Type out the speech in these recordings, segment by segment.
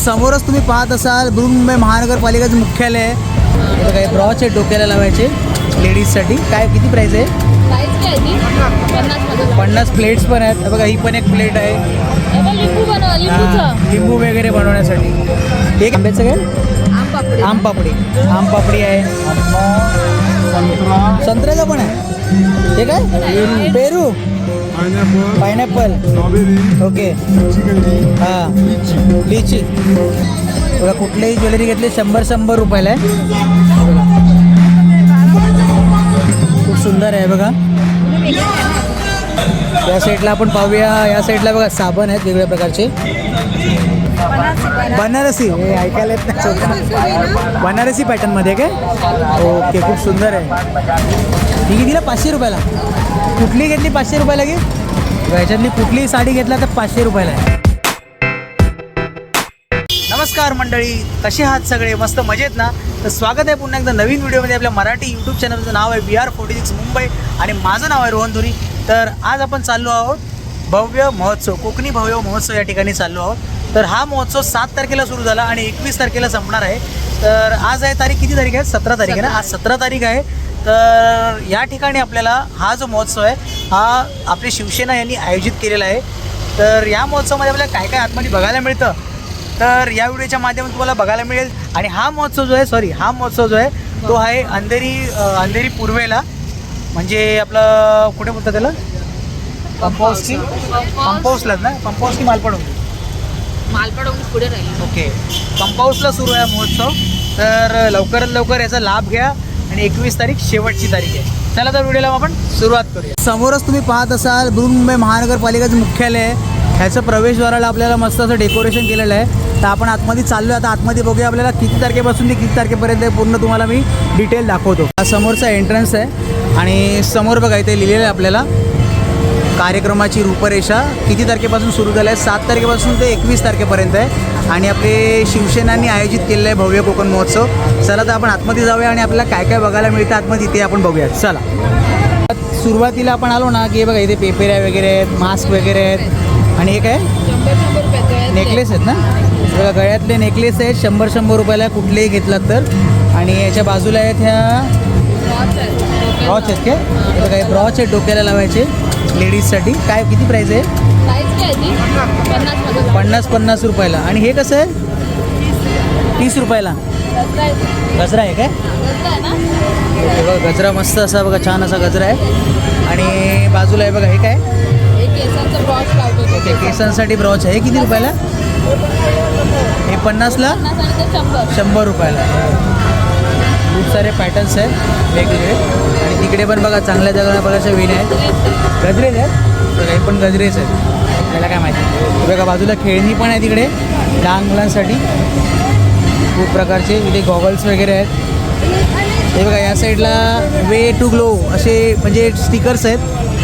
समोरच तुम्ही पाहत असाल बृहन्मुंबई महानगरपालिकेचं मुख्यालय आहे. हे बघा, हे ब्रॉच आहे डोक्याला लावायचे लेडीजसाठी. काय किती प्राईस आहे? 50 प्लेट्स पण आहेत. हे बघा, ही पण एक प्लेट आहे लिंबू वगैरे बनवण्यासाठी. एक आंब्याचं काय? आम पापडी आहे. संत्र्याचा पण आहे. हे काय? पेरू, पायनॅपल, ओके. हां, लिची. बघा, कुठलीही ज्वेलरी घेतली 100 रुपयाला आहे. खूप सुंदर आहे बघा. या साईडला आपण पाहूया. या साईडला बघा साबण आहेत वेगवेगळ्या प्रकारचे. बनारसी, हे ऐकायला येत नाही. बनारसी पॅटर्नमध्ये काय? ओके, खूप सुंदर आहे. ही कितीला? 500 रुपयाला. कुठली घेतली 500 रुपयाला की? ह्याच्यातली कुठलीही साडी घेतला तर 500 रुपयाला आहे. नमस्कार मंडळी, कसे आहात सगळे? मस्त मजेत ना? तर स्वागत आहे पुन्हा एकदा नवीन व्हिडिओमध्ये. आपल्या मराठी यूट्यूब चॅनलचं नाव आहे VR46 मुंबई आणि माझं नाव आहे रोहन धुरी. तर आज आपण चाललो आहोत भव्य महोत्सव, कोकणी भव्य महोत्सव या ठिकाणी चाललो आहोत. तर हा महोत्सव 7 तारखेला सुरू झाला आणि 21 तारखेला संपणार आहे. तर आज आहे तारीख, किती तारीख आहे? 17 तारीख आहे ना? आज 17 तारीख आहे. तर या ठिकाणी आपल्याला हा जो महोत्सव आहे हा आपली शिवसेना यांनी आयोजित केलेला आहे. तर या महोत्सवामध्ये आपल्याला काय काय आतमध्ये बघायला मिळतं तर या व्हिडिओच्या माध्यमातून तुम्हाला बघायला मिळेल. आणि हा महोत्सव जो आहे तो आहे अंधेरी पूर्वेला, म्हणजे आपलं कुठे बोलतात त्याला? पंप हाऊसलाच ना? पंप हाऊस की मालपडून पुढे राहील. ओके, पंप हाऊसला सुरू आहे महोत्सव. तर लवकरात लवकर याचा लाभ घ्या. आणि 21 तारीख शेवटची तारीख आहे. चला तर व्हिडिओला आपण सुरुवात करूया. समोरच तुम्ही पाहत असाल बृहन्मुंबई महानगरपालिकेचं मुख्यालय आहे. ह्याचं प्रवेशद्वाराला आपल्याला मस्त असं डेकोरेशन केलेलं आहे. तर आपण आतमध्ये चाललो आहे. आता आतमध्ये बघूया आपल्याला किती तारखेपासून ते किती तारखेपर्यंत पूर्ण तुम्हाला मी डिटेल दाखवतो. हा समोरचा एंट्रन्स आहे आणि समोर बघा इथे लिहिलेलं आहे आपल्याला कार्यक्रमाची रूपरेषा. किती तारखेपासून सुरू झालं आहे? 7 तारखेपासून ते 21 तारखेपर्यंत आहे. आणि आपले शिवसेनांनी आयोजित केलेलं आहे भव्य कोकण महोत्सव. चला तर आपण आतमध्ये जाऊया आणि आपल्याला काय काय बघायला मिळतं आतमध्ये ते आपण बघूया. चला, सुरुवातीला आपण आलो ना की बघा इथे पेपेऱ्या वगैरे आहेत, मास्क वगैरे आहेत. आणि हे काय? 100 नेकलेस आहेत ना? बघा, गळ्यातले नेकलेस आहेत 100 रुपयाला कुठलेही घेतलात तर. आणि याच्या बाजूला आहेत ह्या ब्रॉच आहेत काय? हे बघा, हे ब्रॉच आहेत डोक्याला लावायचे लेडीजसाठी. काय किती प्राईस आहे? 50 रुपयाला. आणि हे कसं आहे? 30 रुपयाला. गजरा आहे काय? हे बघा, गजरा मस्त असा बघा, छान असा गजरा आहे. आणि बाजूला आहे बघा, हे काय? ओके, केसांसाठी ब्रॉच आहे. किती रुपयाला? हे 50ला, 100 रुपयाला. खूप सारे पॅटर्न्स आहेत वेगवेगळे. आणि तिकडे पण बघा चांगल्या प्रकारच्या वेण्या आहेत, गजरेज आहेत बघा. हे पण गजरेज आहेत, त्याला काय माहिती. बघा बाजूला खेळणी पण आहे तिकडे लहान मुलांसाठी खूप प्रकारचे. इथे गॉगल्स वगैरे आहेत. हे बघा, या साईडला वे टू ग्लो असे म्हणजे स्टिकर्स आहेत,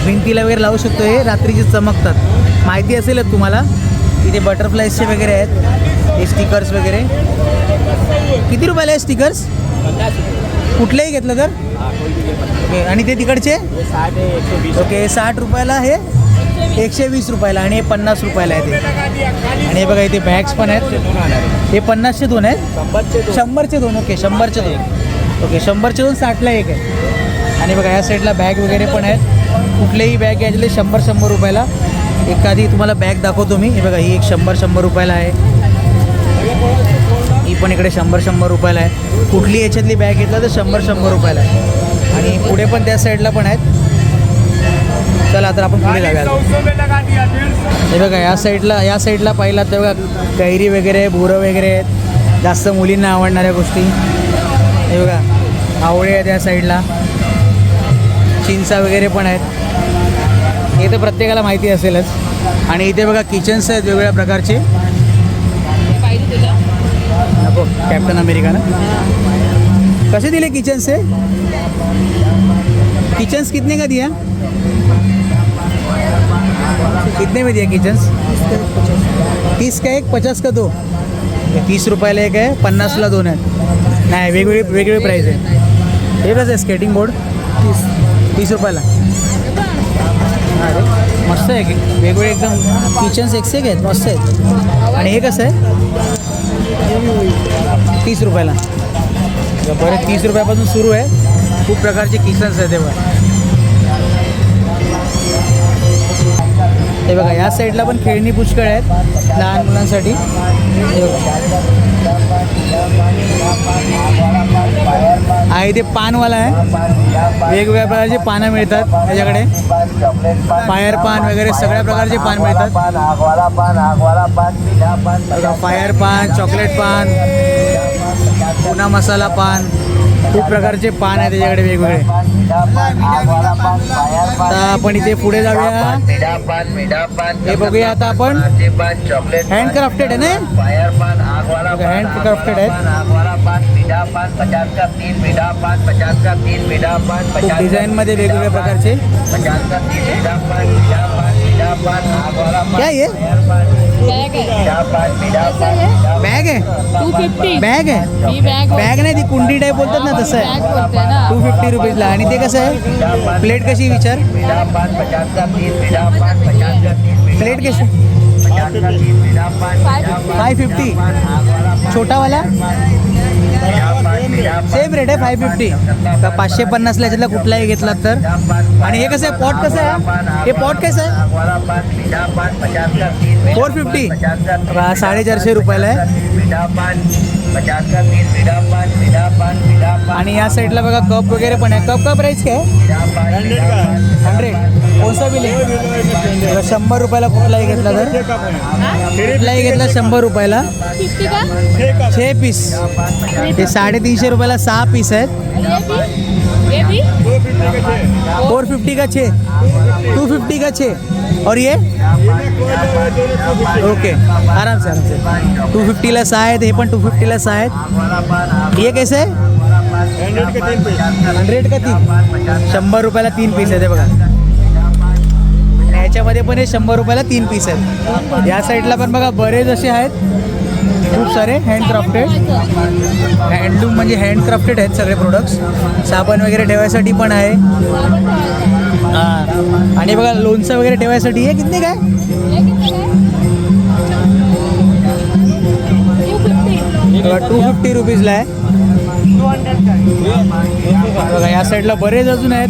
भिंतीला वगैरे लावू शकतो. हे रात्रीचे चमकतात, माहिती असेलच तुम्हाला. इथे बटरफ्लाईजचे वगैरे आहेत हे स्टिकर्स वगैरे. किती रुपयाला आहे स्टिकर्स? कुठलेही घेतलं तर? ओके. आणि ते तिकडचे? ओके, 60 रुपयाला. हे 120 रुपयाला. आणि हे 50 रुपयाला आहे ते. आणि हे बघा इथे बॅग्स पण आहेत. हे 50चे 2 आहेत, 100चे 2. ओके, 100चे 2. ओके, 100चे 2, 60ला 1 आहे. आणि बघा या साईडला बॅग वगैरे पण आहेत. कुठलेही बॅग घ्यायचे 100 रुपयाला. एखादी तुम्हाला बॅग दाखवतो मी. हे बघा, ही एक 100 रुपयाला आहे. ही पण इकडे 100 रुपयाला आहे. कुठली याच्यातली बॅग घेतला तर 100 रुपयाला आहे. आणि पुढे पण त्या साईडला पण आहेत. चला तर आपण पुढे जाऊया. हे बघा, या साईडला पाहिलात तर बघा कैरी वगैरे, बोरं वगैरे आहेत, जास्त मुलींना आवडणाऱ्या गोष्टी. हे बघा, आवळे आहेत या साईडला, चिंचा वगैरे पण आहेत. हे तर प्रत्येकाला माहिती असेलच. आणि इथे बघा किचन्स आहेत वेगवेगळ्या प्रकारचे. नको, कॅप्टन अमेरिका ना? कसे दिले किचन्स? आहे किचन्स कितने का दिया? कितने में दिया किचन्स? 30 का 1, 50 का 2. 30 रुपयाला 1 आहे, 50ला 2 आहेत. नाही, वेगवेगळी प्राईस आहे. हे कसं आहे स्केटिंग बोर्ड? 30 रुपयाला. अरे मस्त आहे की वेगवेगळे एकदम किचन्स एक आहेत, मस्त आहेत. आणि हे कसं आहे? रुपयाला. बरेच 30 रुपयापासून सुरू आहे. खूप प्रकारचे किचन्स आहेत हे बघा. या साईडला पण खेळणी पुष्कळ आहेत लहान मुलांसाठी. हे बघा आहे ते पानवाला आहे. वेगवेगळ्या प्रकारचे पानं मिळतात त्याच्याकडे. फायर पान वगैरे सगळ्या प्रकारचे पान मिळतात. फायर पान, चॉकलेट पान, पुन्हा मसाला पान, खूप प्रकारचे पान आहे त्याच्याकडे वेगवेगळे. आता आपण इथे पुढे जाऊया. हे बघूया आता आपण. हँडक्राफ्टेड आहे ना, हँडक्राफ्टेड आहे. खूप डिझाईनमध्ये वेगवेगळ्या प्रकारचे. काय आहे? बॅग आहे. 250. बॅग आहे. ही बॅग बॅग नाही, ती कुंडी टाईप बोलतात ना, तसं आहे. 250 रुपीजला. आणि ते कसं आहे? प्लेट कशी विचार? प्लेट कशी? 550. छोटावाला सेम रेट आहे 550. का 550ला याच्यातला कुठलाही घेतला तर. आणि हे कसं आहे? पॉट कसं आहे? हे पॉट कसं आहे? 450. 450 रुपयाला आहे. आणि या साईडला बघा कप वगैरे पण आहे. कप का प्राईस काय? 100. कोणता बिल आहे? 100 रुपयाला कुठलाही घेतला तर. कुठलाही घेतला 100 रुपयाला. 50 का? 6 पीस. हे 350 रुपयाला 6 पीस आहेत. ये भी 450 का 6. 250 का 6. और ये ओके, आराम से 250ला 6 आहेत. हे पण 250ला 6 आहेत. ये कैसे आहे? 100 का 3. 100 रुपयाला 3 पीस आहेत. हे बघा. आणि याच्यामध्ये पण हे 100 रुपयाला 3 पीस आहेत. या साईडला पण बघा बरेच असे आहेत. खूप सारे हँडक्राफ्टेड. हँडलूम म्हणजे हँडक्राफ्टेड आहेत सगळे प्रोडक्ट्स. साबण वगैरे ठेवायसाठी पण आहे. हां. आणि बघा लोणचं वगैरे ठेवायसाठी हे किती काय? बघा 250 रुपीजला आहे. बघा या साईडला बरेच अजून आहेत.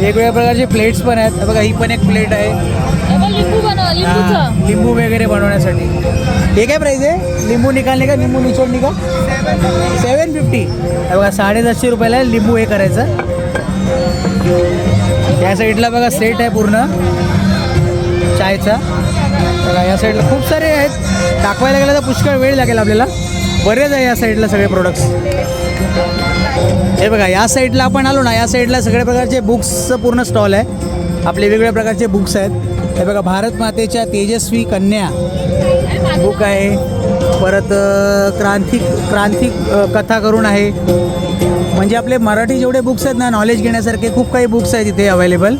वेगवेगळ्या प्रकारचे प्लेट्स पण आहेत. बघा ही पण एक प्लेट आहे. लिंबू बनव, लिंबूचं. लिंबू वगैरे बनवण्यासाठी. हे काय प्राईस आहे? लिंबू निकालने का, लिंबू निचोडने का? 750. बघा 750 रुपयाला लिंबू हे करायचं. या साईडला बघा सेट आहे पूर्ण चायचा. बघा या साईडला खूप सारे आहेत. दाखवायला गेलं तर पुष्कळ वेळ लागेल आपल्याला. बरेच आहे या साईडला सगळे प्रोडक्ट्स. हे बघा या साईडला आपण आलो ना, या साईडला सगळ्या प्रकारचे बुक्सचं पूर्ण स्टॉल आहे. आपले वेगवेगळ्या प्रकारचे बुक्स आहेत. हे बघा भारत मातेच्या तेजस्वी कन्या बुक आहे. परत क्रांती कथा करून आहे. म्हणजे आपले मराठी जेवढे बुक्स आहेत ना नॉलेज घेण्यासारखे खूप काही बुक्स आहेत इथे अवेलेबल.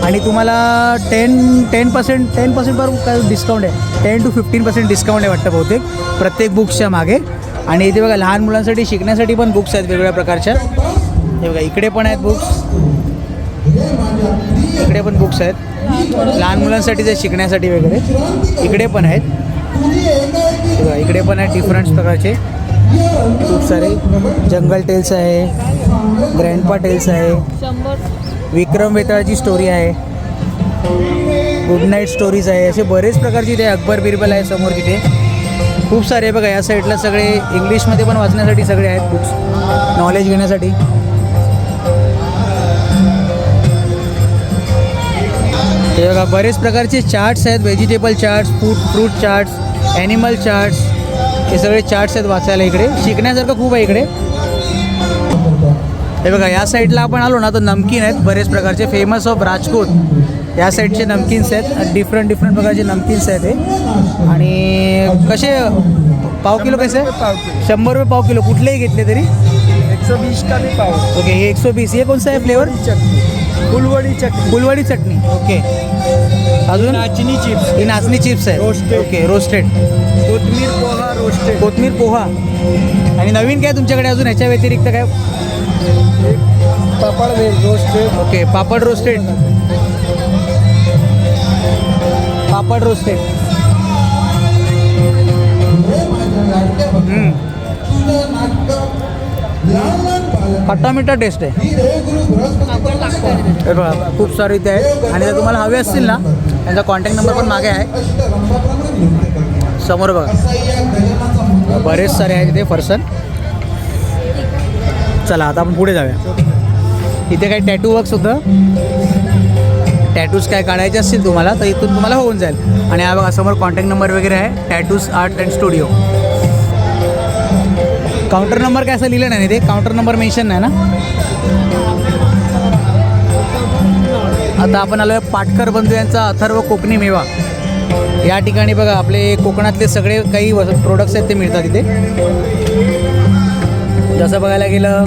आणि तुम्हाला 10% पर काय डिस्काउंट आहे. 10 to 15% डिस्काउंट आहे वाटतं बहुतेक प्रत्येक बुक्सच्या मागे. आणि इथे बघा लहान मुलांसाठी शिकण्यासाठी पण बुक्स आहेत वेगवेगळ्या प्रकारच्या. हे बघा इकडे पण आहेत बुक्स. इकडे पण बुक्स आहेत लहान मुलांसाठी जे शिकण्यासाठी वगैरे. इकडे पण आहेत. बघा इकडे पण आहेत डिफरंट प्रकारचे खूप सारे. जंगल टेल्स आहे, ग्रँडपा टेल्स आहे, 100. विक्रम वेताळाची स्टोरी आहे, गुड नाईट स्टोरीज आहे. असे बरेच प्रकारचे ते अकबर बिरबल आहे समोर तिथे. खूप सारे बघा या साईडला सगळे इंग्लिशमध्ये पण वाचण्यासाठी सगळे आहेत बुक्स, नॉलेज घेण्यासाठी. हे बघा बरेच प्रकारचे चार्ट्स आहेत. Vegetable charts, fruit charts, animal charts, हे सगळे चार्ट्स आहेत वाचायला. इकडे शिकण्यासारखं खूप आहे इकडे. हे बघा या साईडला आपण आलो ना तर नमकीन आहेत बरेच प्रकारचे. फेमस ऑफ राजकोट या साईडचे नमकीन्स आहेत. डिफरंट प्रकारचे नमकीन्स आहेत हे. आणि कसे पाव किलो कसे? 100 रुपये पाव किलो. कुठलेही घेतले तरी 120 का भी पाव. ओके. हे 120. हे कोणतं आहे फ्लेवर? फुलवाडी चटणी. ओके. अजून नाचणी चिप्स, ही नाचणी चिप्स आहे. Roasted. Okay roasted. कोथमीर पोहा रोस्टेड, कोथमीर पोहा. आणि नवीन काय तुमच्याकडे अजून ह्याच्या व्यतिरिक्त काय? पापड रोस्टेड, ओके पापड रोस्टेड. पापड रोस्टेड. खट्टा मिठा टेस्ट आहे. हे बघा खूप सारे इथे आहेत आणि जर तुम्हाला हवे असतील ना त्यांचा कॉन्टॅक्ट नंबर पण मागे आहे. समोर बघा बरेच सारे आहेत इथे फरसन. चला आता आपण पुढे जाऊया. इथे काही टॅटू वर्क्स होतं. टॅटूज काय काढायचे असतील तुम्हाला तर इथून तुम्हाला होऊन जाईल. आणि हा बघा समोर कॉन्टॅक्ट नंबर वगैरे आहे. Tattoos art and studio. Counter number काय असं लिहिलं नाही ते. काउंटर नंबर मेन्शन नाही ना. आता आपण आलो आहे पाटकर बंधू यांचा अथर्व कोकणी मेवा. या ठिकाणी बघा आपले कोकणातले सगळे काही प्रोडक्ट्स आहेत ते मिळतात इथे. जसं बघायला गेलं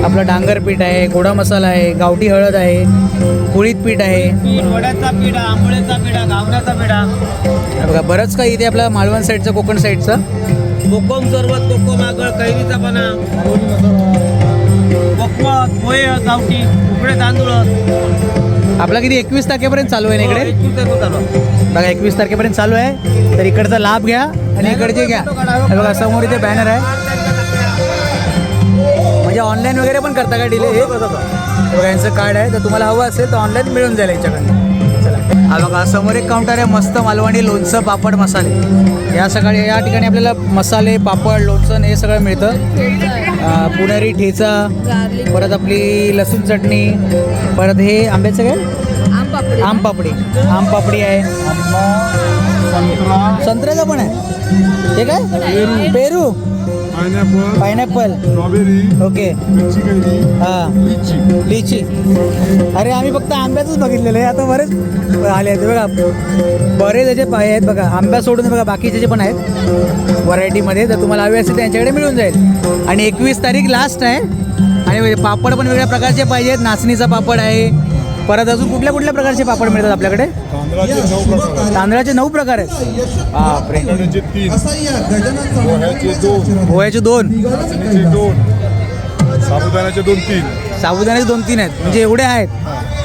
आपलं डांगर पीठ आहे, गोडा मसाला आहे, गावठी हळद आहे, कुळीत पीठ आहे, वड्याचा पिढा, आंबोळीचा पिढा, घावण्याचा पिढा. बघा बरंच काही इथे आपलं मालवण साईडचं, कोकण साईडचं. कोकम सरबत, कोकम आगळ, कैरीचा पाना, कोकमत, पोहे, गावठी, उकडे तांदूळ. आपला किती 21 तारखेपर्यंत चालू आहे ना इकडे. बघा 21 तारखेपर्यंत चालू आहे. तर इकडचा लाभ घ्या आणि इकडचे घ्या. हे बघा समोर इथे बॅनर आहे. म्हणजे ऑनलाईन वगैरे पण करता का डिले. हे बघा यांचं कार्ड आहे. तर तुम्हाला हवं असेल तर ऑनलाईन मिळून जाईल यांच्याकडनं. चला हा बघा समोर एक काउंटर आहे. मस्त मालवणी लोणचं, पापड, मसाले. या ठिकाणी आपल्याला मसाले, पापड, लोणचं हे सगळं मिळतं. पुणेरी ठेचा, परत आपली लसूण चटणी, परत हे आंब्याचं काय आम पापडी आहे. संत्र्याचं पण आहे. हे काय पेरू, पायनॅपल, ओके, हां लिची. अरे आम्ही फक्त आंब्याचंच बघितलेलं आहे. आता बरेच आले आहेत बघा. बरेच याचे पाय आहेत बघा. आंब्या सोडून बघा बाकीचे जे पण आहेत व्हरायटीमध्ये. तर तुम्हाला हवे असेल त्यांच्याकडे मिळून जाईल. आणि 21 तारीख लास्ट आहे. आणि पापड पण वेगळ्या प्रकारचे पाहिजेत. नाचणीचा पापड आहे. परत अजून कुठल्या कुठल्या प्रकारचे पापड मिळतात आपल्याकडे. तांदळाचे 9 प्रकार आहेत. बापरे. पोह्याचे 2, साबुदाण्याचे 2-3, साबुदाण्याचे 2-3 आहेत. म्हणजे एवढे आहेत,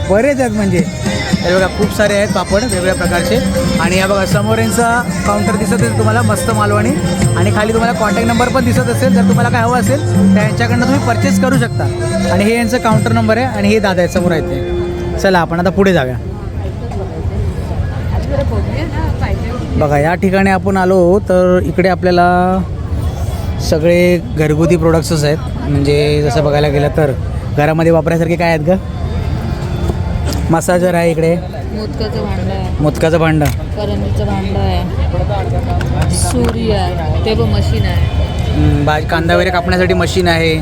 बरेच आहेत. म्हणजे हे बघा खूप सारे आहेत पापड वेगवेगळ्या प्रकारचे. आणि या बघा समोर यांचा काउंटर दिसत असेल तुम्हाला मस्त मालवणी. आणि खाली तुम्हाला कॉन्टॅक्ट नंबर पण दिसत असेल. जर तुम्हाला काय हवं असेल तर यांच्याकडनं तुम्ही परचेस करू शकता. आणि हे यांचं काउंटर नंबर आहे. आणि हे दादा आहेत समोर आहेत ते. चला आपण आता पुढे जाऊया. बघा या ठिकाणी आपण आलो तर इकडे आपल्याला सगळे घरगुती प्रोडक्ट्सच आहेत. म्हणजे जसं बघायला गेलं तर घरामध्ये वापरायसारखे काय आहेत ग. मसाजर आहे इकडे, मोदकाचं भांडं, करंजीचं भांडं आहे, सुरी आहे, ते पण मशीन आहे. कांदा वगैरे कापण्यासाठी मशीन आहे.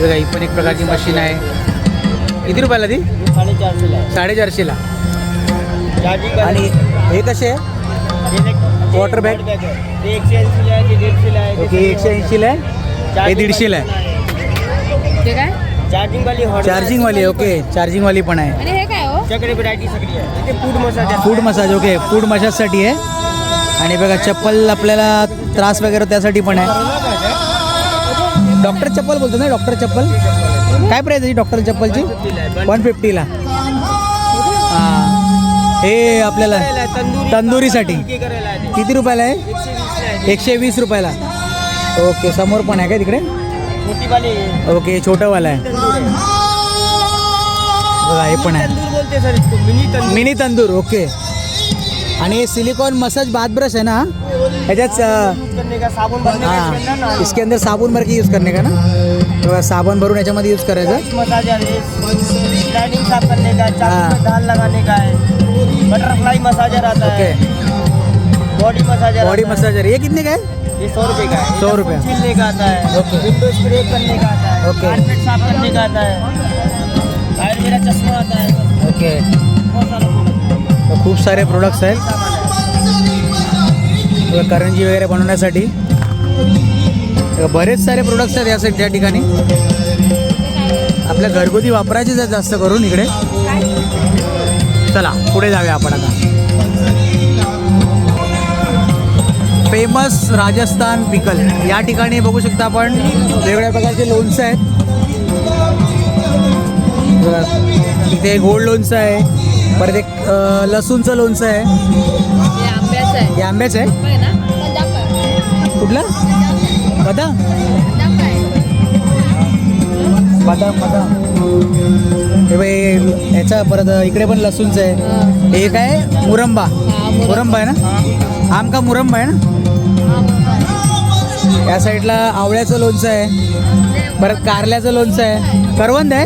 बघा ही पण एक प्रकारची मशीन आहे. किती रुपयाला ती. 450ला. आणि हे कसे आहे वॉटर बॅग. ओके 180ला आहे. हे 150ला आहे. ते काय चार्जिंगवाली. ओके चार्जिंगवाली पण आहे. आणि हे काय हो. Food massage. ओके फूड मसाजसाठी आहे. आणि बघा चप्पल आपल्याला त्रास वगैरे त्यासाठी पण आहे. डॉक्टर चप्पल बोलतो ना. डॉक्टर चप्पल काय प्राईस आहे डॉक्टर चप्पलची. 150ला. हां हे आपल्याला तंदुरीसाठी किती रुपयाला आहे. 120 रुपयाला. ओके समोर पण आहे काय तिकडे. ओके छोटंवाला आहे. बघा हे पण आहे मिनी तंदूर. ओके. आणि हे सिलिकॉन मसाज बाथ ब्रश है ना. ह्याच्यात हाँ इसके अंदर साबुन भर के यूज़ करने का ना. तो साबुन भरून याच्यामध्ये यूज़ करायचं. मसाजर है, स्लाइडिंग साफ करने का, चाकू में दाल लगाने का है, बटरफ्लाई मसाजर आता है, बॉडी मसाजर. बॉडी मसाजर ये कितने का है. ये 100 रुपये का है. 100 रुपये. छीलने का आता है. ओके. विंडो स्प्रे करने का आता है. ओके. कारपेट साफ करने का आता है. आयुर्वेदा चश्मा आता है. ओके. बहुत सारे प्रोडक्ट. तर खूप सारे प्रोडक्ट्स आहेत करंजी वगैरे बनवण्यासाठी. बरेच सारे प्रोडक्ट्स आहेत यासाठी त्या ठिकाणी. आपल्या घरगुती वापरायचीच आहेत जास्त करून इकडे. चला पुढे जाऊया आपण आता. फेमस राजस्थान पिकल. या ठिकाणी बघू शकता आपण वेगवेगळ्या प्रकारचे लोणचं आहेत. इथे गोड लोणचं आहे. परत एक लसूणचं लोणचं आहे. हे आंब्याचं आहे. हे आंब्याचं आहे. होय ना. पंजाब आहे. कुठलं बदाम बदाम बदाम हे बाई ह्याचा परत इकडे पण लसूणचं आहे. हे काय मुरंबा मुरंबा आहे ना आम का मुरंबा आहे ना. या साईडला आवळ्याचं लोणचं आहे, परत कारल्याचं लोणचं आहे, करवंद आहे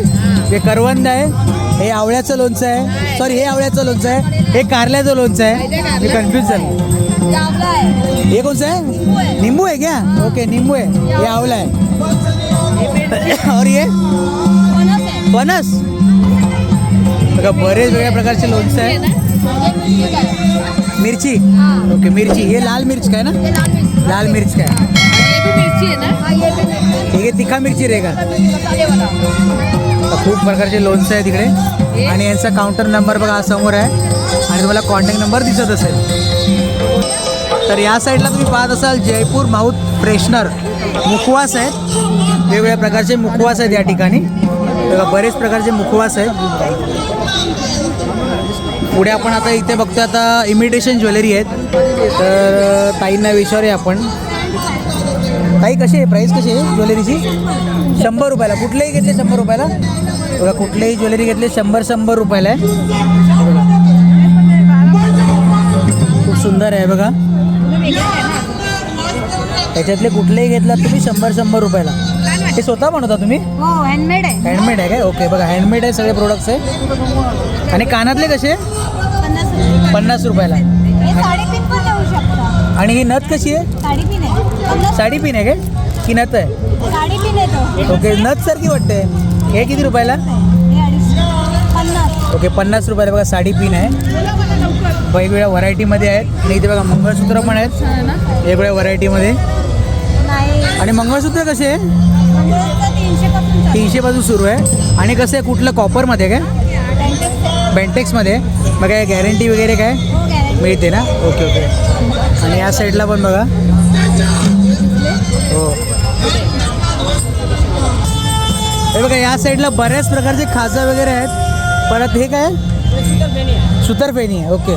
हे करवंद आहे, हे आवळ्याचं लोणचं आहे, सॉरी हे आवळ्याचं लोणचं आहे, हे कारल्याचं लोणचं आहे. मी कन्फ्यूज झालो. हे कोणचं आहे नींबू आहे क्या. ओके नींबू आहे, हे आवळा आहे और ये फणस. बघा बरेच वेगळ्या प्रकारचे लोणचं आहे. मिरची ओके मिरची हे लाल मिर्च काय ना लाल मिर्च काय ठीक आहे तिखा मिरची रे का. खूप प्रकारचे लोणचं आहे तिकडे आणि यांचा काउंटर नंबर बघा समोर आहे आणि तुम्हाला कॉन्टॅक्ट नंबर दिसत असेल. तर या साईडला तुम्ही पाहत असाल जयपूर माउथ फ्रेशनर मुखवास आहेत. वेगवेगळ्या प्रकारचे मुखवास आहेत या ठिकाणी. बघा बरेच प्रकारचे मुखवास आहेत. पुढे आपण आता इथे बघतो आता इमिटेशन ज्वेलरी आहेत. तर ताईंना विचारूया आपण. ताई कशी आहे प्राईस कशी आहे ज्वेलरीची. 100 रुपयाला कुठलेही घेतले 100 रुपयाला. बघा कुठलेही ज्वेलरी घेतले 100 रुपयाला आहे. खूप सुंदर आहे बघा. त्याच्यातले कुठलेही घेतलात तुम्ही 100 रुपयाला. हे स्वतः बनवता तुम्ही. हँडमेड आहे. हँडमेड आहे काय. ओके बघा हँडमेड आहे सगळे प्रोडक्ट्स आहे. आणि कानातले कसे 50 रुपयाला. आणि ही नथ कशी आहे. साडी पिन आहे काय की नथ आहे. ओके नथ सारखी वाटते. हे किती रुपयाला. ओके 50 रुपयाला. बघा साडी पिन आहे. वेगवेगळ्या व्हरायटीमध्ये आहेत. आणि इथे बघा मंगळसूत्र पण आहेत वेगवेगळ्या व्हरायटीमध्ये. आणि मंगळसूत्र कसे आहे 300 पासून सुरू आहे. आणि कसं आहे कुठलं कॉपरमध्ये काय बेंटेक्समध्ये. मग काय गॅरंटी वगैरे काय मिळते ना. Okay okay. आणि या साईडला पण बघा हो हे बघा या साईडला बऱ्याच प्रकारचे खाजा वगैरे आहेत. परत हे काय सुतरफेनी आहे. ओके.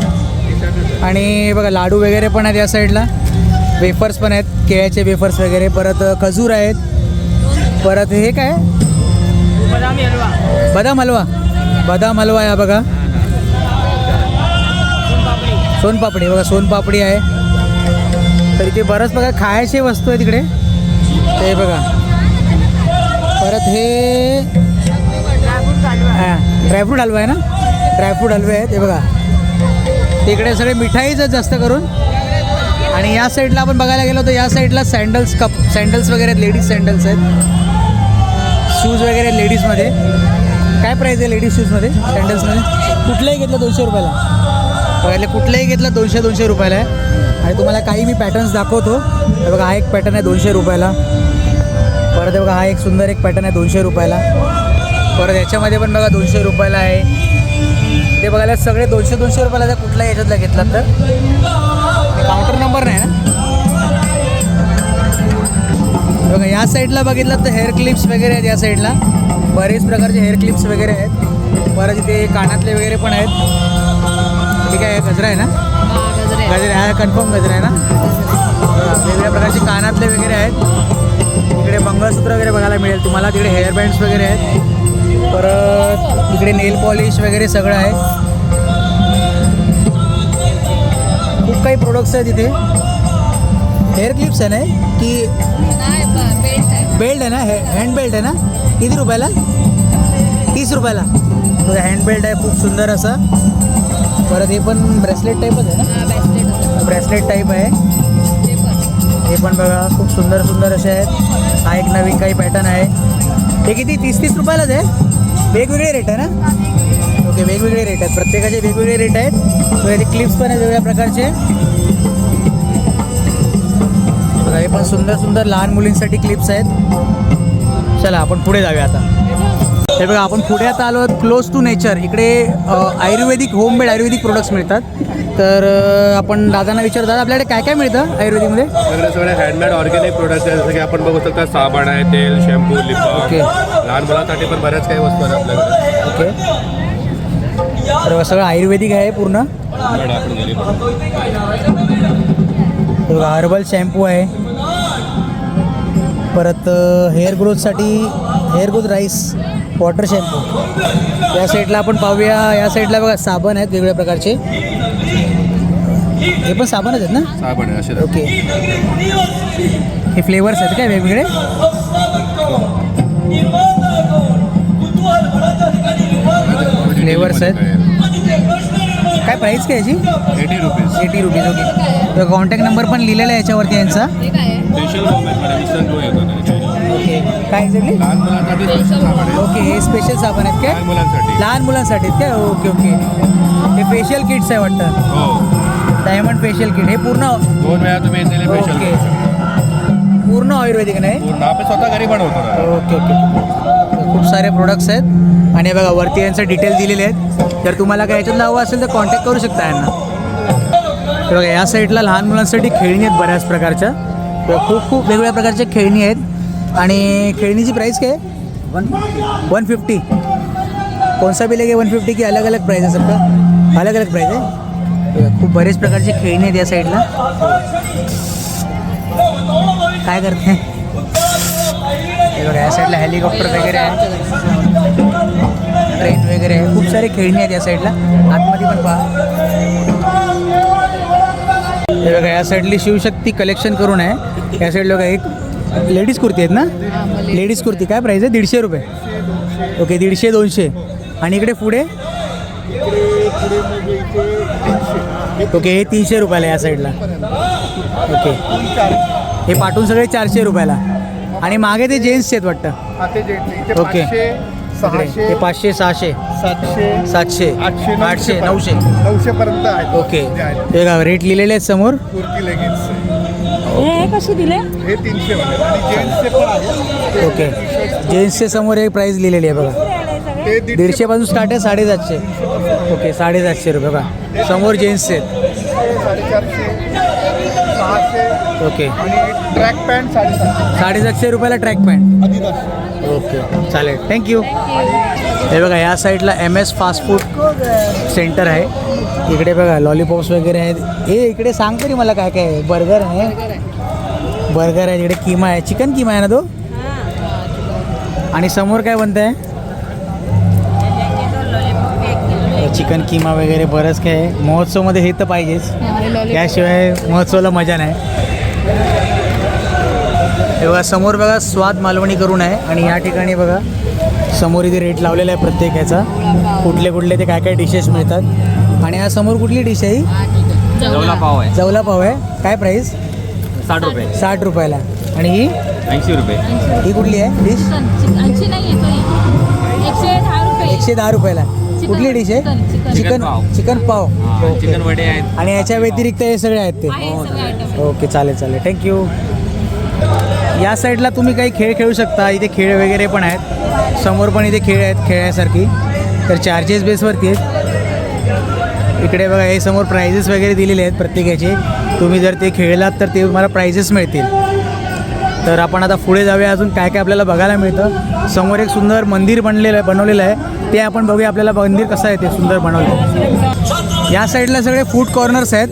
आणि बघा लाडू वगैरे पण आहेत या साईडला. वेफर्स पण आहेत केळ्याचे वेफर्स वगैरे. परत खजूर आहेत. परत हे काय बदाम हलवा. बदाम हलवा आहे बघा. सोनपापडी बघा सोनपापडी आहे. तर इथे बरंच बघा खायचे वस्तू आहे तिकडे ते बघा. परत हे हां ड्रायफ्रूट हलवा आहे ना. ड्रायफ्रूट हलवे आहेत हे बघा. तिकडे सगळे मिठाईच जास्त करून. आणि या साईडला आपण बघायला गेलो तर या साईडला सँडल्स सँडल्स वगैरे आहेत. लेडीज सँडल्स आहेत. शूज वगैरे लेडीजमध्ये. काय प्राईस आहे लेडीज शूजमध्ये सँडल्समध्ये. कुठलंही घेतलं 200 रुपयाला. पहिले कुठलंही घेतलं 200 रुपयाला आहे. आणि तुम्हाला काही मी पॅटर्न्स दाखवतो. हे बघा हा एक पॅटर्न आहे 200 रुपयाला. परत बघा हा एक सुंदर एक पॅटर्न आहे 200 रुपयाला. परत याच्यामध्ये पण बघा 200 रुपयाला आहे. ते बघायला सगळे 200 रुपयाला जर कुठल्या याच्यातला घेतलात तर. काउंटर नंबर नाही ना. बघा या साईडला बघितलं तर हेअर क्लिप्स वगैरे आहेत. या साईडला बरेच प्रकारचे हेअर क्लिप्स वगैरे आहेत. परत इथे कानातले वगैरे पण आहेत. ठीक आहे गजरा आहे ना. गजरा हा कन्फर्म गजरा आहे ना. वेगवेगळ्या प्रकारचे कानातले वगैरे आहेत. इकडे मंगळसूत्र वगैरे बघायला मिळेल तुम्हाला. तिकडे हेअर बँड्स वगैरे आहेत. परत इकडे नेल पॉलिश वगैरे सगळं आहे. खूप काही प्रोडक्ट्स आहेत इथे. हेअर क्लिप्स आहे ना की बेल्ट आहे ना. हँड बेल्ट आहे ना. किती रुपयाला 30 रुपयाला. हँड बेल्ट आहे खूप सुंदर असा. परत हे पण ब्रेसलेट टाईपच आहे ना. ब्रेसलेट टाईप आहे हे पण बघा. खूप सुंदर सुंदर असे आहेत. हा एक नवीन काही पॅटर्न आहे. हे किती 30 रुपयालाच आहे. वेगवेगळे रेट आहे ना. ओके वेगवेगळे रेट आहेत. प्रत्येकाचे वेगवेगळे रेट आहेत. ते क्लिप्स पण आहेत वेगवेगळ्या प्रकारचे. बघा हे पण सुंदर सुंदर लहान मुलींसाठी क्लिप्स आहेत. चला आपण पुढे जाऊया आता. हे बघा आपण पुढे आता आलो क्लोज टू नेचर. इकडे आयुर्वेदिक होममेड आयुर्वेदिक प्रोडक्ट्स मिळतात. तर आपण दादांना विचारतात आपल्याकडे काय काय मिळतं आयुर्वेदिकमध्ये. सगळे हँडमेड ऑर्गॅनिक प्रोडक्ट आहे. जसं की आपण बघू शकता साबण आहे, तेल, शॅम्पू, लिप बाम. ओके. लहान मुलांसाठी पण बऱ्याच काही वस्तू आहेत आपल्याकडे. ओके. तर सगळं आयुर्वेदिक आहे पूर्ण. आपण गेली हर्बल शॅम्पू आहे. परत hair growth rice water shampoo. या साईडला आपण पाहूया. या साईडला बघा साबण आहेत वेगवेगळ्या प्रकारचे. हे पण साबणच आहेत ना? साबण आहे असे. ओके. हे फ्लेवर्स आहेत काय वेगवेगळे? फ्लेवर्स आहेत. काय प्राईस काय याची? 80 रुपीज. 80 रुपीज. ओके. तर कॉन्टॅक्ट नंबर पण लिहिलेला आहे याच्यावरती यांचा. हे काय आहे? स्पेशल फॉर्म आहे मॅडम, इन्स्टंट ग्लो येतो ना. ओके. काय एक्झॅक्टली? लहान मुलांसाठी स्पेशल साबण आहे. ओके. हे स्पेशल साबण आहेत काय? लहान मुलांसाठी. लहान मुलांसाठी आहेत काय? Okay okay. हे फेशियल किट्स आहे वाटतं. हो. Diamond facial kit. हे पूर्ण 2 वेळा तुम्ही येतले फेशियल ओके. करू शकता. पूर्ण आयुर्वेदिक नाही? पूर्ण आपण स्वतः घरी बनवतो ना. Okay okay. खूप सारे प्रोडक्ट्स आहेत आणि बघा वरती यांचं डिटेल दिलेले आहेत. जर तुम्हाला काय याच्यातलं हवं असेल तर कॉन्टॅक्ट करू शकता यांना. तर बघा या साईडला लहान मुलांसाठी खेळणी आहेत बऱ्याच प्रकारच्या. तर खूप वेगवेगळ्या प्रकारच्या खेळणी आहेत आणि खेळणीची प्राईस काय? 150. कौन सा भी लेगे 150 की अलग अलग प्राइस है सबका? अलग अलग प्राइस आहे. खूप बरेच प्रकारचे खेळणी आहेत या साईडला. काय करते? हे बघा या साईडला हेलिकॉप्टर वगैरे आहे, ट्रेन वगैरे आहे. खूप सारे खेळणी आहेत या साईडला. आतमध्ये पण पहा. हे बघा या साईडली शिवशक्ती कलेक्शन करून आहे. या साईडला बघा एक लेडीज कुर्ती आहेत ना? लेडीज कुर्ती काय प्राईस आहे? 150 रुपये. ओके. 150-200. आणि इकडे पुढे ओके हे 300 रुपयाला या साईडला. ओके. हे पाठवून सगळे 400 रुपयाला. आणि मागे ते जेंट्सचे आहेत वाटतं. ओके. हे 500, 600, 700, 800, 900 पर्यंत आहे. ओके. हे का रेट लिहिलेले आहेत समोर. कुर्ती लेगिन्स हे कसे दिले? हे 300 वाले आणि जेंट्सचे पण आहे. ओके. जेंट्सचे समोर एक प्राईस लिहिलेली आहे बघा. ते 150 पासून स्टार्ट आहे 750. ओके. 750 रुपये बघा समोर जेंट्सचे आहेत. 450, 600 ओके. आणि ट्रॅक पॅन्ट 750. 750 रुपयाला ट्रॅक पॅन्ट. Adidas. ओके चालेल. थँक्यू. हे बघा या साईडला MS फास्ट फूड सेंटर आहे. इकडे बघा लॉलीपॉप्स वगैरे आहेत. हे इकडे सांग तरी मला काय काय आहे. बर्गर आहे. बर्गर आहे. इकडे किमा आहे. चिकन किमा आहे ना तो? आणि समोर काय बनत आहे? चिकन किमा वगैरे बरंच काय आहे. महोत्सवमध्ये हे तर पाहिजेच, याशिवाय महोत्सवाला मजा नाही. हे बघा समोर बघा स्वाद मालवणी करून आहे. आणि या ठिकाणी बघा समोर इथे रेट लावलेला आहे प्रत्येक ह्याचा. कुठले ते काय काय डिशेस मिळतात. आणि या समोर कुठली डिश आहे? जवला पाव आहे. जवला पाव आहे. काय प्राईस? 60 रुपये. 60 रुपयाला. आणि ही 80 रुपये. ही कुठली आहे डिश? 80 नाही येतो 110 रुपये. 110 रुपयाला. कुठली डिश आहे? चिकन पाव. चिकन पाव. ओके. चिकन वडे आहेत. आणि याच्या व्यतिरिक्त हे सगळे आहेत ते. आहे सगळे आयटम. ओके चालेल. थँक्यू. या साईडला तुम्ही काही खेळ खेळू शकता. इथे खेळ वगैरे पण आहेत. समोर पण इथे खेळ आहेत खेळण्यासारखी. तर चार्जेस बेसवरती आहेत. इकडे बघा हे समोर प्राइजेस वगैरे दिलेले आहेत प्रत्येकाचे. तुम्ही जर ते खेळलात तर ते तुम्हाला प्राइजेस मिळतील. तर आपण आता पुढे जाऊया. अजून काय काय आपल्याला बघायला मिळतं. समोर एक सुंदर मंदिर बनवलेलं आहे. ते आपण बघूया आपल्याला मंदिर कसं आहे ते सुंदर बनवलं. या साईडला सगळे फूड कॉर्नर्स आहेत.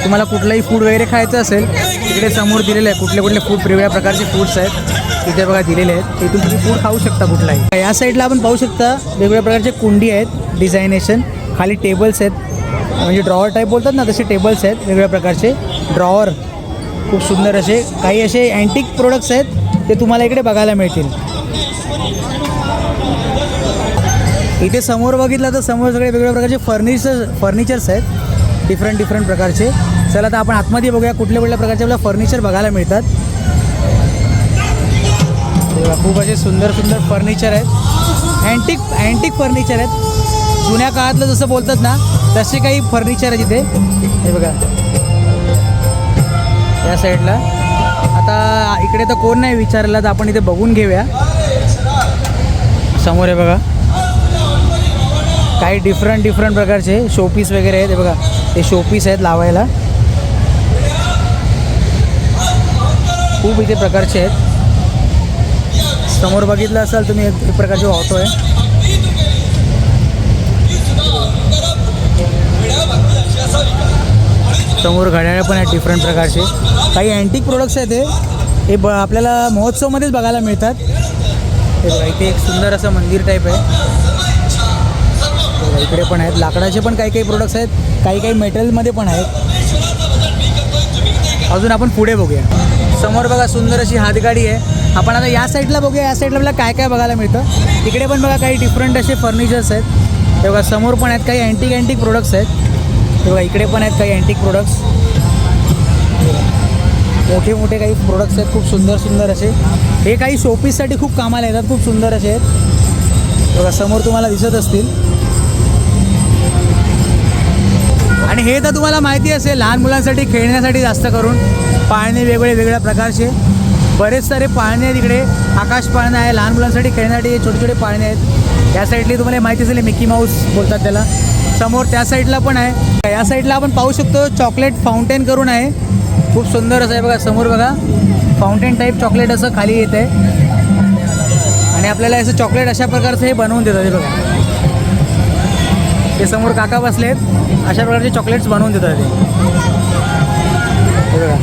तुम्हाला कुठलंही फूड वगैरे खायचं असेल इकडे समोर दिलेलं आहे. कुठले फूड वेगवेगळ्या प्रकारचे फूड्स आहेत इथे बघा दिलेले आहेत. तिथून तुम्ही फूड खाऊ शकता कुठलाही. या साईडला आपण पाहू शकता वेगवेगळ्या प्रकारचे कुंडी आहेत डिझायनेशन. खाली टेबल्स आहेत, म्हणजे ड्रॉवर टाईप बोलतात ना तसे टेबल्स आहेत वेगवेगळ्या प्रकारचे ड्रॉवर. खूप सुंदर असे काही असे अँटिक प्रोडक्ट्स आहेत ते तुम्हाला इकडे बघायला मिळतील. इथे समोर बघितलं तर समोर सगळे वेगवेगळ्या प्रकारचे फर्निचर्स आहेत डिफरंट प्रकारचे. चला तर आपण आतमध्ये बघूया कुठल्या प्रकारचे आपल्याला फर्निचर बघायला मिळतात. खूप असे सुंदर फर्निचर आहेत. अँटिक फर्निचर आहेत. जुन्या काळातलं जसं बोलतात ना तसे काही फर्निचर आहे इथे. हे बघा या साईडला. आता इकडे तर कोण नाही विचारला तर आपण इथे बघून घेऊया. समोर आहे बघा काही डिफरंट प्रकारचे शोपीस वगैरे आहेत. हे बघा ते शोपीस आहेत लावायला. खूप इथे प्रकारचे आहेत. समोर बघितलं असाल तुम्ही एक प्रकारचे ऑटो आहे. समोर घड्याळ पण आहेत डिफरंट प्रकारचे. काही अँटिक प्रोडक्ट्स आहेत. हे आपल्याला महोत्सवमध्येच बघायला मिळतात. हे बघा इथे एक सुंदर असं मंदिर टाईप आहे. बघा, इकडे पण आहेत लाकडाचे पण काही काही प्रोडक्ट्स आहेत, काही काही मेटलमध्ये पण आहेत. अजून आपण पुढे बघूया. समोर बघा सुंदर अशी हातगाडी आहे. आपण आता या साईडला बघूया, या साईडला आपल्याला काय काय बघायला मिळतं. इकडे पण बघा काही डिफरंट असे फर्निचर्स आहेत. हे बघा समोर पण आहेत काही अँटिक प्रोडक्ट्स आहेत. हे बघा इकडे पण आहेत काही अँटिक प्रोडक्ट्स. मोठे मोठे काही प्रोडक्ट्स आहेत, खूप सुंदर असे. हे काही शोपीससाठी खूप कामाला येतात, खूप सुंदर असे आहेत. बघा समोर तुम्हाला दिसत असतील. आणि हे तर तुम्हाला माहिती असेल, लहान मुलांसाठी खेळण्यासाठी जास्त करून पाळणे वेगवेगळ्या प्रकारचे बरेच सारे पाळणे आहेत. इकडे आकाश पाळणं आहे, लहान मुलांसाठी खेळण्यासाठी छोटे छोटे पाळणे आहेत. या साईडली तुम्हाला माहिती असेल मिकी माऊस बोलतात त्याला. समोर त्या साईडला पण आहे. या साईडला आपण पाहू शकतो चॉकलेट फाउंटेन करून आहे, खूप सुंदर असं आहे. बघा समोर बघा फाउंटेन टाईप चॉकलेट असं खाली येत आहे. आणि आपल्याला असं चॉकलेट अशा प्रकारचं हे बनवून देतात. हे बघा ते समोर काका बसले आहेत, अशा प्रकारचे चॉकलेट्स बनवून देतात ते. बघा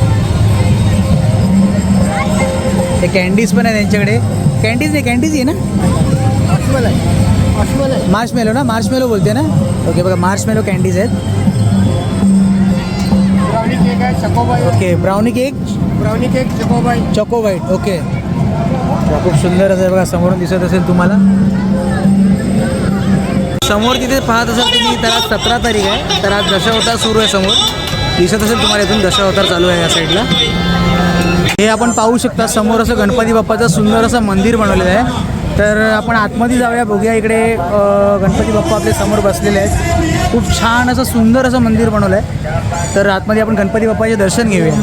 ते कॅन्डीज पण आहे त्यांच्याकडे. कॅन्डीज आहे ना, मार्शमेलो ना, मार्शमेलो बोलते ना. ओके बघा मार्शमेलो कॅन्डीज आहेत. ब्राउनी केक आहे, Chocobite. Okay brownie cake Chocobite. Okay खूप सुंदर असं आहे बघा, समोरून दिसत असेल तुम्हाला. समोर तिथे पाहत असाल तुम्ही, तर आज 17 तारीख आहे, तर आज दशावतार सुरू आहे. समोर दिसत असेल तुम्हाला इथून दशावतार चालू आहे या साईडला. हे आपण पाहू शकता समोर असं गणपती बाप्पाचं सुंदर असं मंदिर बनवलेलं आहे. तर आपण आतमध्ये जाऊया, बघूया. इकडे गणपती बाप्पा आपले समोर बसलेले आहेत. खूप छान असं सुंदर असं मंदिर बनवलं आहे. तर आतमध्ये आपण गणपती बाप्पाचे दर्शन घेऊया.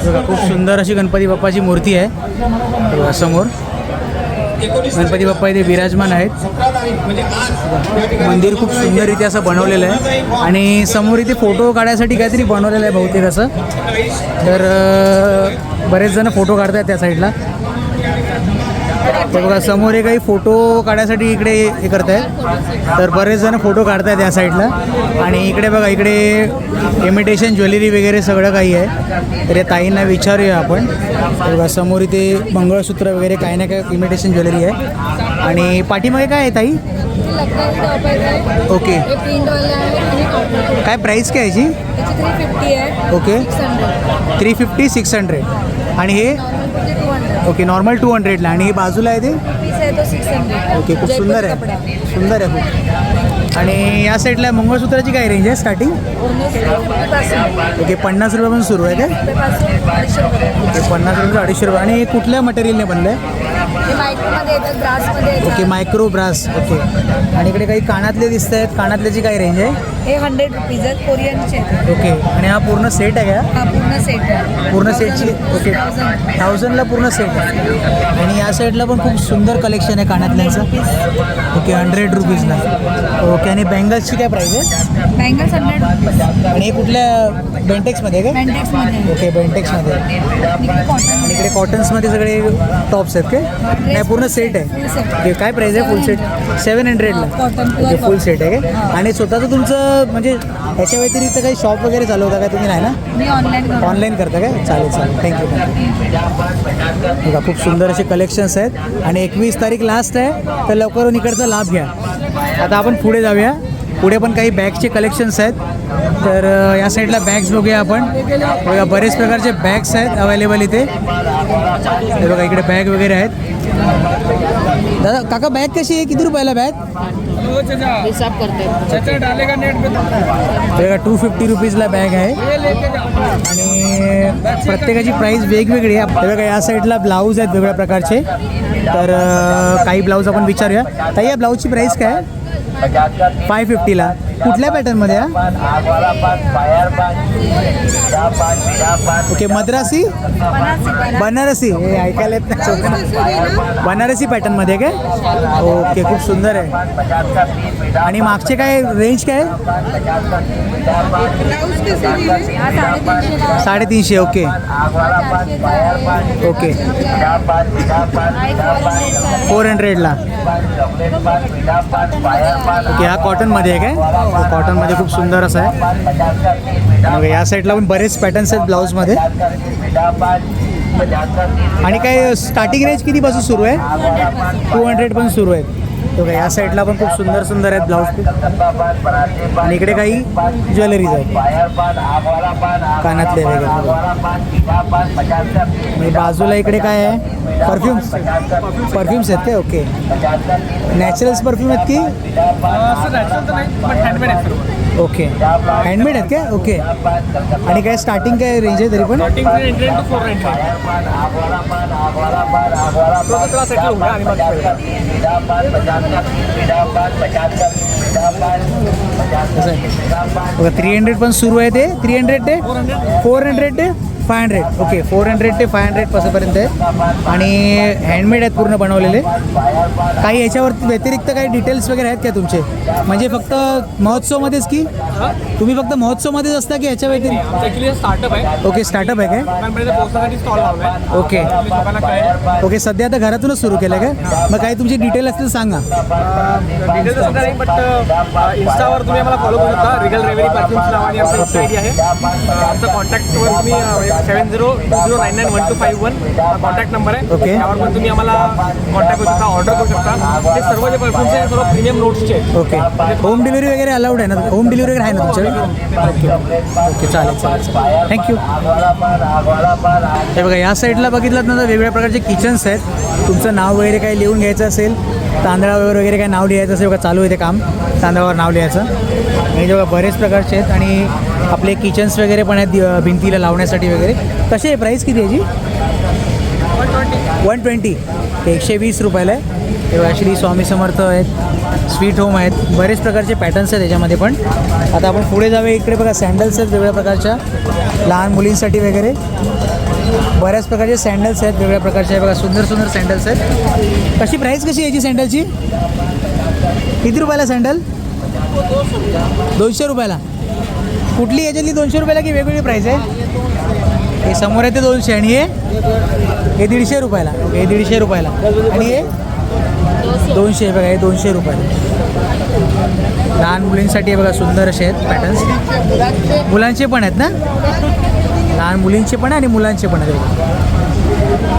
बघा खूप सुंदर अशी गणपती बाप्पाची मूर्ती आहे. बघा समोर गणपती बाप्पा इथे विराजमान आहेत. मंदिर खूप सुंदररीत्या असं बनवलेलं आहे. आणि समोर इथे फोटो काढण्यासाठी काहीतरी बनवलेलं आहे बहुतेक असं. तर बरेच जण फोटो काढतात त्या साईडला. तर बघा समोर हे काही फोटो काढण्यासाठी इकडे हे करत आहेत. तर बरेच जण फोटो काढत आहेत या साईडला. आणि इकडे बघा इकडे इमिटेशन ज्वेलरी वगैरे सगळं काही आहे. तर या ताईंना विचारूया आपण. बघा समोर इथे मंगळसूत्र वगैरे काही ना काही इमिटेशन ज्वेलरी आहे. आणि पाठीमागे काय आहे ताई? ओके काय प्राईस काय याची? 350 आहे. ओके 350 600. आणि हे ओके नॉर्मल 200ला. आणि बाजूला आहे ते तो 600. ओके खूप सुंदर आहे, सुंदर आहे खूप. आणि या साईडला मंगळसूत्राची काय रेंज आहे स्टार्टिंग? ओके 50 रुपयापासून सुरू आहे काय? ओके 50 रुपये 250 रुपये. आणि कुठल्या मटेरियलने बनलं आहे? Okay micro brass. ओके. आणि इकडे काही कानातले दिसत आहेत, कानातल्याची काय रेंज आहे? हे 100 रुपीज आहेत, कोरियनचे. ओके. आणि हा पूर्ण सेट आहे का? हा पूर्ण सेट आहे. पूर्ण सेटची ओके 1000ला पूर्ण सेट आहे. आणि या साईडला पण खूप सुंदर कलेक्शन आहे कानातल्यांचं. ओके 100 रुपीजला. ओके. आणि बँगल्सची काय प्राईस आहे? Bangles 100 rupees. आणि हे कुठल्या बेंटेक्समध्ये का? बँडेक्समध्ये. ओके बेंटेक्समध्ये. आणि इकडे कॉटन्समध्ये सगळे टॉप्स आहेत काय? नाही पूर्ण सेट आहे. ओके काय प्राईस आहे फुल सेट? 700ला. ओके फुल सेट आहे काय? आणि स्वतःचं तुमचं म्हणजे ह्याच्या व्यतिरिक्त काही शॉप वगैरे चालवता का तुम्ही? नाही ना, मी ऑनलाईन करता काय? चालेल थँक्यू. बघा खूप सुंदर असे कलेक्शन्स आहेत. आणि 21 तारीख लास्ट आहे, तर लवकर इकडचा लाभ घ्या. आता आपण पुढे जाऊया. पुढे पण काही बॅगचे कलेक्शन्स आहेत. तर या साईडला बॅग्स बघूया आपण. बघा बरेच प्रकारचे बॅग्स आहेत अवेलेबल इथे. हे बघा इकडे बॅग वगैरे आहेत. दादा काका बॅग कशी आहे? किती रुपयाला बॅग? हिसाब करते. बघा 250 रुपीजला बॅग आहे. आणि प्रत्येकाची प्राईस वेगवेगळी आहे. बघा या साईडला ब्लाऊज आहेत वेगवेगळ्या प्रकारचे. तर काही ब्लाऊज आपण विचारूया. ताई या ब्लाऊजची प्राईस काय आहे? 550ला. कुठल्या पॅटर्नमध्ये आहे? ओके, मद्रासी बनारसी, हे ऐकायला येत नाही. बनारसी पॅटर्नमध्ये काय? ओके, खूप सुंदर आहे. आणि मागचे काय रेंज काय? 350. Okay okay, 400ला. ओके, हा कॉटनमध्ये आहे काय? कॉटनमध्ये खूप सुंदर असं आहे. मग या साईडला पण बरेच पॅटर्न्स आहेत ब्लाऊजमध्ये. आणि काय स्टार्टिंग रेंज कितीपासून सुरू आहे? 200 पण सुरू आहेत. तर या साईडला पण खूप सुंदर सुंदर आहेत ब्लाऊज. आणि इकडे काही ज्वेलरीज आहेत, कानातले वगैरे. आणि बाजूला इकडे काय आहे? परफ्युम्स आहेत काय? ओके, नॅचरल्स परफ्यूम आहेत की? ओके, हँडमेड आहेत काय? ओके. आणि काय स्टार्टिंग काय रेंज आहे तरी पण? बघा 300 पण सुरू आहे. ते 300 ते 400 ते 500. ओके, 400 ते 500 पर्यंत आहे. आणि हँडमेड आहेत पूर्ण बनवलेले. काही याच्यावर व्यतिरिक्त काही डिटेल्स वगैरे आहेत का तुमचे? म्हणजे फक्त महोत्सवमध्येच की तुम्ही फक्त महोत्सवमध्येच असता की याच्या व्यतिरिक्त? स्टार्टअप आहे. ओके, स्टार्टअप आहे काय? स्टॉल लावलाय. ओके ओके, सध्या आता घरातूनच सुरू केलं काय? मग काही तुमची डिटेल असतील सांगा. डिटेल्स असणार नाही, बट इंस्टावर तुम्ही आम्हाला फॉलो करू शकता. रिगल रेव्हरी परफ्युम्स नावाने आमचा इन्स्टा आयडी आहे. आमचा कॉन्टॅक्टवर तुम्ही 7020991251 कॉन्टॅक्ट नंबर आहे. ओके. त्यावर पण तुम्ही आम्हाला कॉन्टॅक्ट करू शकता, ऑर्डर करू शकता. हे सर्व जे परफ्युम्स आहे सर्व प्रीमियम नोट्सचे आहेत. ओके, होम डिलिव्हरी वगैरे अलाउड आहे ना? होम डिलिव्हरी वगैरे आहे ना तुमच्याकडे? ओके ओके, चालेल चालेल, थँक्यू. हे बघा या साईडला बघितलात ना, तर वेगवेगळ्या प्रकारचे किचन्स आहेत. तुमचं नाव वगैरे काही लिहून घ्यायचं असेल, तांदळावर वगैरे काही नाव लिहायचं असेल, बघा चालू आहे ते काम, तांदळावर नाव लिहायचं. आणि बघा बरेच प्रकारचे आहेत. आणि आपले किचन्स वगैरे पण आहेत भिंतीला लावण्यासाठी वगैरे. कशी आहे प्राईस? किती याची? 120. 120 रुपयाला आहे. हे बघा श्री स्वामी समर्थ आहेत, स्वीट होम आहेत, बरेच प्रकारचे पॅटर्न्स आहेत याच्यामध्ये पण. आता आपण पुढे जाऊया. इकडे बघा सँडल्स आहेत वेगवेगळ्या प्रकारच्या, लहान मुलींसाठी वगैरे बऱ्याच प्रकारचे सँडल्स आहेत वेगवेगळ्या प्रकारचे. बघा सुंदर सुंदर सँडल्स आहेत. कशी प्राईस कशी याची सँडलची? किती रुपयाला सँडल? 200 रुपयाला. कुठली याच्यातली 200 रुपयाला की वेगवेगळी प्राईस आहे? हे समोर आहे ते 200 आणि हे 150 रुपयाला. हे 150 रुपयाला आणि हे 200. बघा हे 200 रुपयाला. लहान मुलींसाठी बघा सुंदर असे आहेत पॅटर्न्स. मुलांचे पण आहेत ना? लहान मुलींचे पण आहे आणि मुलांचे पण आहेत.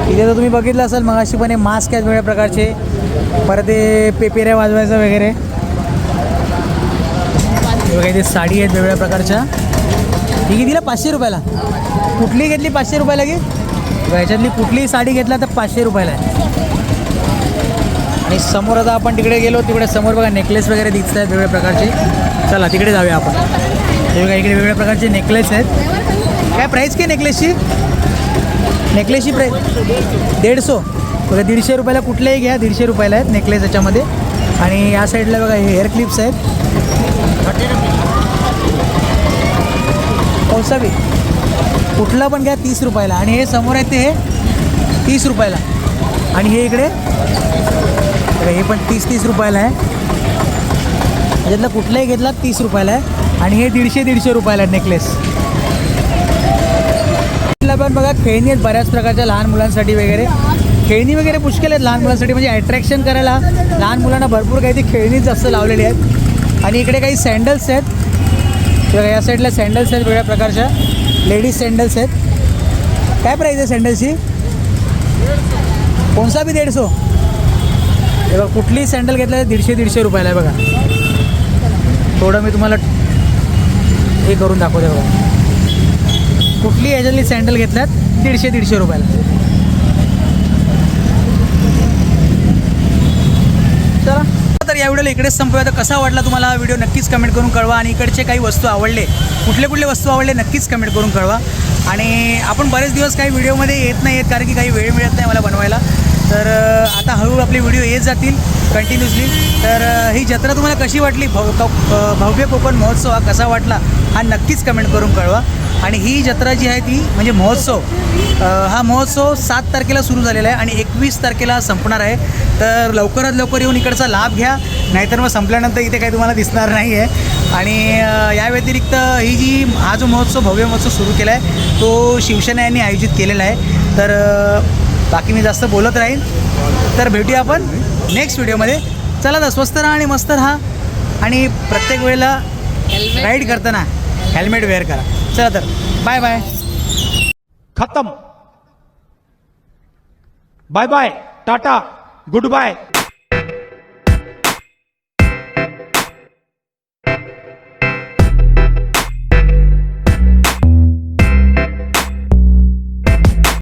इथे तर तुम्ही बघितलं असाल मगाशी पण हे मास्क आहेत वेगवेगळ्या प्रकारचे. परत ते पेपेऱ्या वाजवायचं वगैरे. बघा इथे साडी आहेत वेगवेगळ्या प्रकारच्या. ही कितीला? 500 रुपयाला. कुठली घेतली 500 रुपयाला की? ह्याच्यातली कुठलीही साडी घेतला तर 500 रुपयाला आहे. आणि समोर आता आपण तिकडे गेलो, तिकडे समोर बघा नेकलेस वगैरे दिसत आहेत वेगवेगळ्या प्रकारचे. चला तिकडे जाऊया आपण. हे बघा इकडे वेगवेगळ्या प्रकारचे नेकलेस आहेत. काय प्राईस काय नेकलेसची? नेकलेसची प्राईस 150. बघा 150 रुपयाला कुठलेही घ्या, 150 रुपयाला आहेत नेकलेस याच्यामध्ये. आणि या साईडला बघा हे हेअर क्लिप्स आहेत. कौसावी कुठला पण घ्या 30 रुपयाला. आणि हे समोर आहेत ते हे 30 रुपयाला. आणि हे इकडे हे पण 30 रुपयाला आहे. याच्यातलं कुठलाही घेतला 30 रुपयाला आहे. आणि हे 150 रुपयाला आहे नेकलेस. पण बघा खेळणी आहेत बऱ्याच प्रकारच्या लहान मुलांसाठी वगैरे. खेळणी वगैरे पुष्कळ आहेत लहान मुलांसाठी, म्हणजे अट्रॅक्शन करायला लहान मुलांना भरपूर काही ती खेळणीच जास्त लावलेली आहेत. आणि इकडे काही सँडल्स आहेत. बघा या साईडला सँडल्स आहेत वेगवेगळ्या प्रकारच्या, लेडीज सँडल्स आहेत. काय प्राईस आहे सँडल्सची? कोणसा बी 150. हे बघा कुठलीही सँडल घेतला तर 150 रुपयाला आहे. बघा थोडं मी तुम्हाला हे करून दाखवते. बघा कुठली याच्यातली सँडल घेतल्यात 150 रुपयाला. चला तर या व्हिडिओला इकडेच संपूया. तर कसा वाटला तुम्हाला हा व्हिडिओ नक्कीच कमेंट करून कळवा. आणि इकडचे काही वस्तू आवडले, कुठले वस्तू आवडले नक्कीच कमेंट करून कळवा. आणि आपण बरेच दिवस काही व्हिडिओमध्ये येत नाही आहेत, कारण की काही वेळ मिळत नाही मला बनवायला. तर आता हळूहळू आपले व्हिडिओ येत जातील कंटिन्युअसली. तर ही जत्रा तुम्हाला कशी वाटली, भव्य कोकण महोत्सव हा कसा वाटला हा नक्कीच कमेंट करून कळवा. आणि ही जत्रा जी आहे ती म्हणजे महोत्सव, हा महोत्सव 7 तारखेला सुरू झालेला आहे आणि 21 तारखेला संपणार आहे. तर लवकरात लवकर येऊन इकडचा लाभ घ्या, नाहीतर मग संपल्यानंतर इथे काही तुम्हाला दिसणार नाही आहे. आणि या व्यतिरिक्त हा जो महोत्सव, भव्य महोत्सव सुरू केला आहे तो शिवसेना यांनी आयोजित केलेला आहे. तर बाकी मी जास्त बोलत राहीन. तर भेटूया आपण नेक्स्ट व्हिडिओमध्ये. चला तर स्वस्त राहा आणि मस्त राहा आणि प्रत्येक वेळेला राईड करताना हेल्मेट वेअर करा. चला तर बाय बाय. खत्म. बाय बाय, टाटा, गुड बाय.